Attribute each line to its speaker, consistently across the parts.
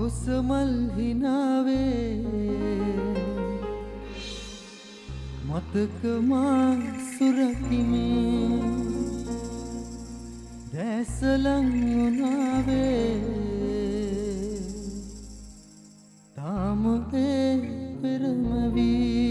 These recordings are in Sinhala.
Speaker 1: රෝසමල් හිනාවේ මතක මා සුරකිමේ දැසලන් වුණාවේ තාම ඒ පෙරම වී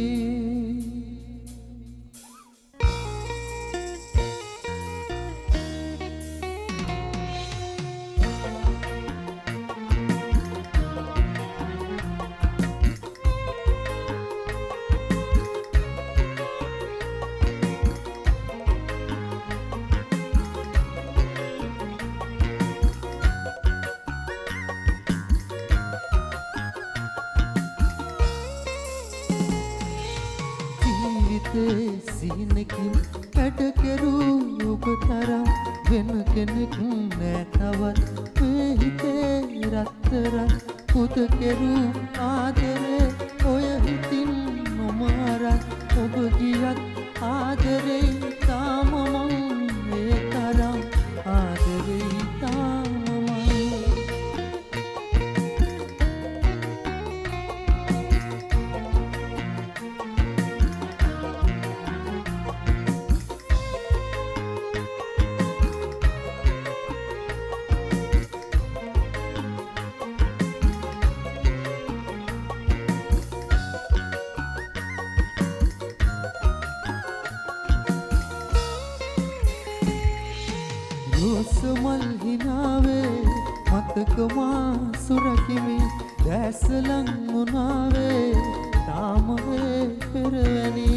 Speaker 1: සිහිනකින් වැඩ කෙරූ ඔබ තරම් වෙන කෙනෙක් නෑ තවත් මේ හිතේ රත්තරන් පුද කෙරූ ආදරේ ඔය හිතින් නොමාරත් ඔබ ගියත් ආදරේ තාම මං මේ තරම් ආදරේ තාම රෝසමල් හිනාවේ මතක මා සුරකිමි දැසලන් වුණාවේ තාම ඒ පෙරවැනි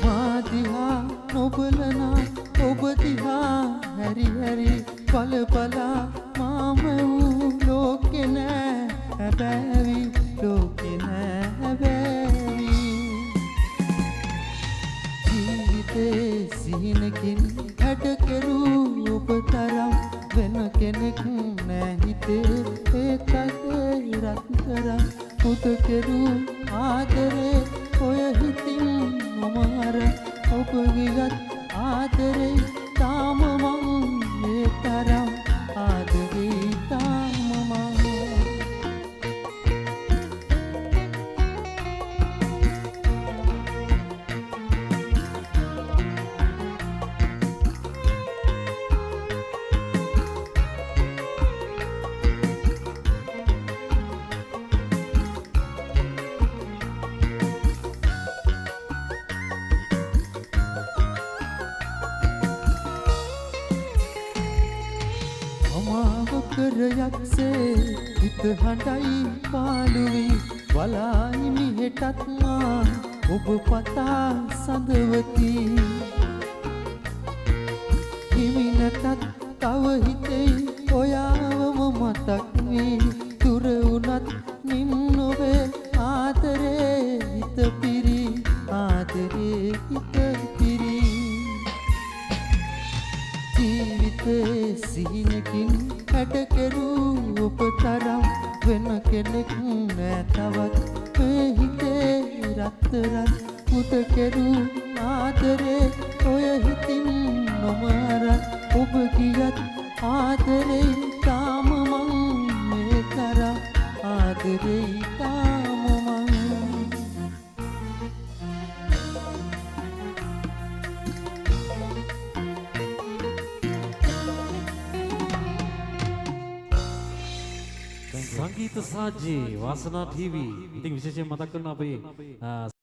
Speaker 1: මා දිහා නොබලනා ඔබ දිහා හැරි හැරි පලපලා මාම වූ ලෝකෙ නෑ හැබෑවි ලෝකෙ නෑ හැබෑවි සිහිනකින් හැඩ කෙරූ ඔබ තරම් වෙන කෙනෙක් නෑ හිතේ ඒකගේ රත්තරන් පුද කෙරූ ආදරේ ඔය හිතින් නොමාර ඔබ ගියත් ආදරේ තාම මං මේ තරම් ආදරේ තාම මං කරයක්සේ හිත හඬයි පාළුවී වලායිමි හෙටත් මා ඔබ පතා සඳවති හිමිනටත් තව හිතෙයි ඔයාවම මතක් වී දුර වුණත් නිම් නොවේ ආදරේ හිත පිරි ආදරේ හිත පිරි ජීවිතේ සිහිනකින් හැඩ කෙරූ ඔබ තරම් වෙන කෙනෙක් නෑ තවත් මේ හිතේ රත්තරන් පුද කෙරූ ආදරේ ඔය හිතින් නොමාරත් ඔබ ගියත් ආදරේ තාම මං මේ තරම් ආදරේ තාම මං
Speaker 2: සංගීත සාජ්‍ය වාසනා ටීවී ඉතින් විශේෂයෙන් මතක් කරනවා අපේ